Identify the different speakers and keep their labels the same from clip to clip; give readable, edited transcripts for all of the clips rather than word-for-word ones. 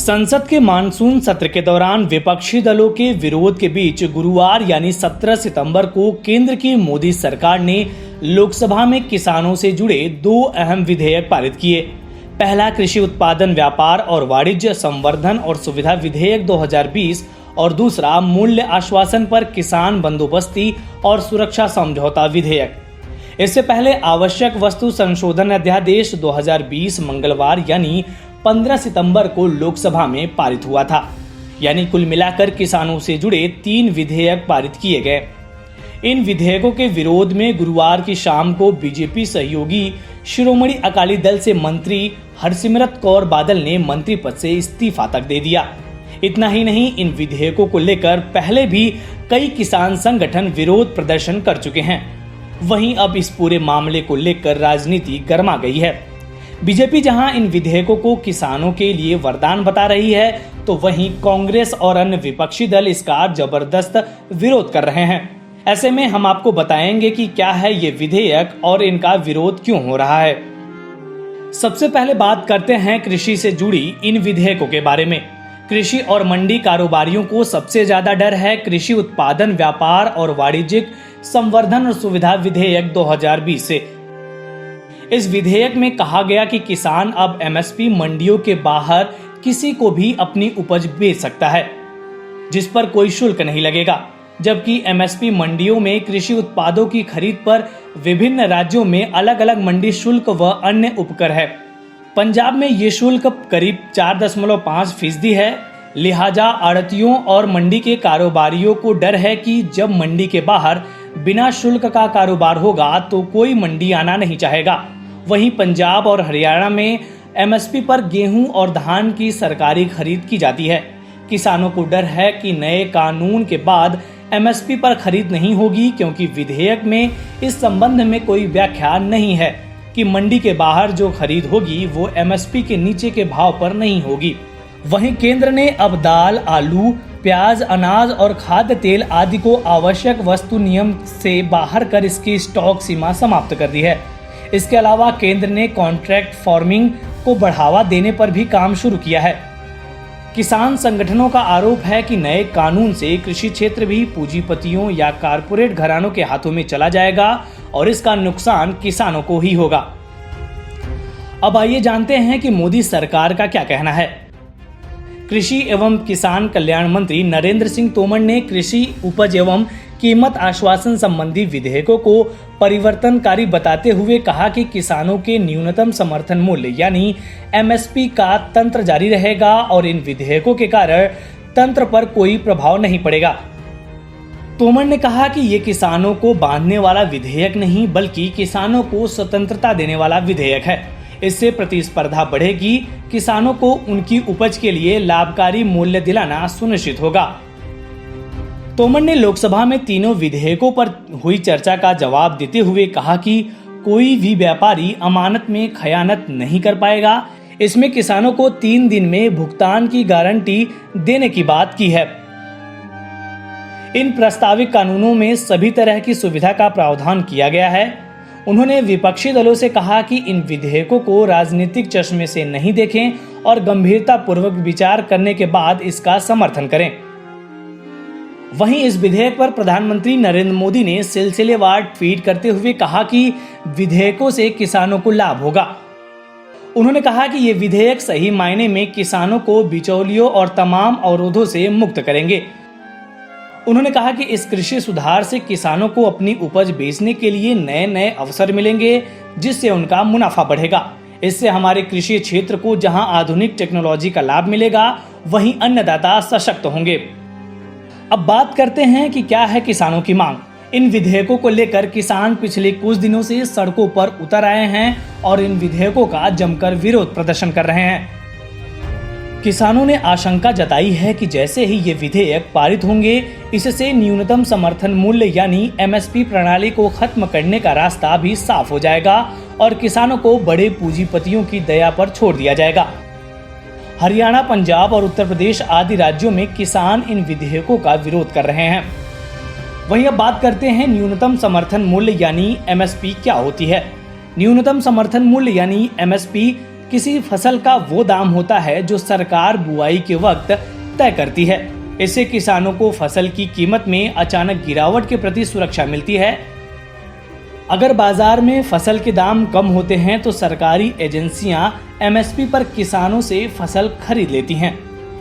Speaker 1: संसद के मानसून सत्र के दौरान विपक्षी दलों के विरोध के बीच गुरुवार यानी 17 सितंबर को केंद्र की मोदी सरकार ने लोकसभा में किसानों से जुड़े दो अहम विधेयक पारित किए। पहला कृषि उत्पादन व्यापार और वाणिज्य संवर्धन और सुविधा विधेयक 2020 और दूसरा मूल्य आश्वासन पर किसान बंदोबस्ती और सुरक्षा समझौता विधेयक। इससे पहले आवश्यक वस्तु संशोधन अध्यादेश 2020 मंगलवार यानी 15 सितंबर को लोकसभा में पारित हुआ था। यानी कुल मिलाकर किसानों से जुड़े 3 विधेयक पारित किए गए। इन विधेयकों के विरोध में गुरुवार की शाम को बीजेपी सहयोगी शिरोमणि अकाली दल से मंत्री हरसिमरत कौर बादल ने मंत्री पद से इस्तीफा तक दे दिया। इतना ही नहीं, इन विधेयकों को लेकर पहले भी कई किसान संगठन विरोध प्रदर्शन कर चुके हैं। वहीं अब इस पूरे मामले को लेकर राजनीति गर्मा गई है। बीजेपी जहां इन विधेयकों को किसानों के लिए वरदान बता रही है, तो वहीं कांग्रेस और अन्य विपक्षी दल इसका जबरदस्त विरोध कर रहे हैं। ऐसे में हम आपको बताएंगे कि क्या है ये विधेयक और इनका विरोध क्यों हो रहा है। सबसे पहले बात करते हैं कृषि से जुड़ी इन विधेयकों के बारे में। कृषि और मंडी कारोबारियों को सबसे ज्यादा डर है कृषि उत्पादन व्यापार और वाणिज्यिक संवर्धन और सुविधा विधेयक 2020 से। इस विधेयक में कहा गया कि किसान अब एमएसपी मंडियों के बाहर किसी को भी अपनी उपज बेच सकता है, जिस पर कोई शुल्क नहीं लगेगा। जबकि एमएसपी मंडियों में कृषि उत्पादों की खरीद पर विभिन्न राज्यों में अलग अलग मंडी शुल्क व अन्य उपकर है। पंजाब में ये शुल्क करीब 4.5% है। लिहाजा आड़तियों और मंडी के कारोबारियों को डर है कि जब मंडी के बाहर बिना शुल्क का कारोबार होगा तो कोई मंडी आना नहीं चाहेगा। वहीं पंजाब और हरियाणा में एमएसपी पर गेहूं और धान की सरकारी खरीद की जाती है। किसानों को डर है कि नए कानून के बाद एमएसपी पर खरीद नहीं होगी, क्योंकि विधेयक में इस संबंध में कोई व्याख्या नहीं है कि मंडी के बाहर जो खरीद होगी वो एमएसपी के नीचे के भाव पर नहीं होगी। वहीं केंद्र ने अब दाल, आलू, प्याज, अनाज और खाद्य तेल आदि को आवश्यक वस्तु नियम से बाहर कर इसकी स्टॉक सीमा समाप्त कर दी है। इसके अलावा केंद्र ने कॉन्ट्रैक्ट फार्मिंग को बढ़ावा देने पर भी काम शुरू किया है। किसान संगठनों का आरोप है कि नए कानून से कृषि क्षेत्र भी पूंजीपतियों या कारपोरेट घरानों के हाथों में चला जाएगा और इसका नुकसान किसानों को ही होगा। अब आइए जानते हैं कि मोदी सरकार का क्या कहना है। कृषि एवं किसान कल्याण मंत्री नरेंद्र सिंह तोमर ने कृषि उपज एवं कीमत आश्वासन संबंधी विधेयकों को परिवर्तनकारी बताते हुए कहा कि किसानों के न्यूनतम समर्थन मूल्य यानी एमएसपी का तंत्र जारी रहेगा और इन विधेयकों के कारण तंत्र पर कोई प्रभाव नहीं पड़ेगा। तोमर ने कहा कि ये किसानों को बांधने वाला विधेयक नहीं बल्कि किसानों को स्वतंत्रता देने वाला विधेयक है। इससे प्रतिस्पर्धा बढ़ेगी, किसानों को उनकी उपज के लिए लाभकारी मूल्य दिलाना सुनिश्चित होगा। तोमर ने लोकसभा में तीनों विधेयकों पर हुई चर्चा का जवाब देते हुए कहा कि कोई भी व्यापारी अमानत में खयानत नहीं कर पाएगा। इसमें किसानों को 3 दिन में भुगतान की गारंटी देने की बात की है। इन प्रस्तावित कानूनों में सभी तरह की सुविधा का प्रावधान किया गया है। उन्होंने विपक्षी दलों से कहा कि इन विधेयकों को राजनीतिक चश्मे से नहीं देखें और गंभीरता पूर्वक विचार करने के बाद इसका समर्थन करें। वहीं इस विधेयक पर प्रधानमंत्री नरेंद्र मोदी ने सिलसिलेवार ट्वीट करते हुए कहा कि विधेयकों से किसानों को लाभ होगा। उन्होंने कहा कि ये विधेयक सही मायने में किसानों को बिचौलियों और तमाम अवरोधों से मुक्त करेंगे। उन्होंने कहा कि इस कृषि सुधार से किसानों को अपनी उपज बेचने के लिए नए नए अवसर मिलेंगे, जिससे उनका मुनाफा बढ़ेगा। इससे हमारे कृषि क्षेत्र को जहां आधुनिक टेक्नोलॉजी का लाभ मिलेगा, वहीं अन्नदाता सशक्त होंगे। अब बात करते हैं कि क्या है किसानों की मांग। इन विधेयकों को लेकर किसान पिछले कुछ दिनों से सड़कों पर उतर आए हैं और इन विधेयकों का जमकर विरोध प्रदर्शन कर रहे हैं। किसानों ने आशंका जताई है कि जैसे ही ये विधेयक पारित होंगे, इससे न्यूनतम समर्थन मूल्य यानी एमएसपी प्रणाली को खत्म करने का रास्ता भी साफ हो जाएगा और किसानों को बड़े पूंजीपतियों की दया पर छोड़ दिया जाएगा। हरियाणा, पंजाब और उत्तर प्रदेश आदि राज्यों में किसान इन विधेयकों का विरोध कर रहे हैं। वहीं अब बात करते हैं न्यूनतम समर्थन मूल्य यानी एमएसपी क्या होती है। न्यूनतम समर्थन मूल्य यानी एमएसपी किसी फसल का वो दाम होता है जो सरकार बुआई के वक्त तय करती है। इससे किसानों को फसल की कीमत में अचानक गिरावट के प्रति सुरक्षा मिलती है। अगर बाजार में फसल के दाम कम होते हैं तो सरकारी एजेंसियां एमएसपी पर किसानों से फसल खरीद लेती हैं।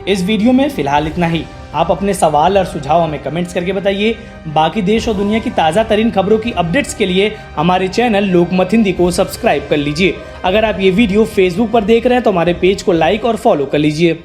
Speaker 1: इस वीडियो में फिलहाल इतना ही। आप अपने सवाल और सुझाव हमें कमेंट्स करके बताइए। बाकी देश और दुनिया की ताज़ा तरीन खबरों की अपडेट्स के लिए हमारे चैनल लोकमत हिंदी को सब्सक्राइब कर लीजिए। अगर आप ये वीडियो फेसबुक पर देख रहे हैं तो हमारे पेज को लाइक और फॉलो कर लीजिए।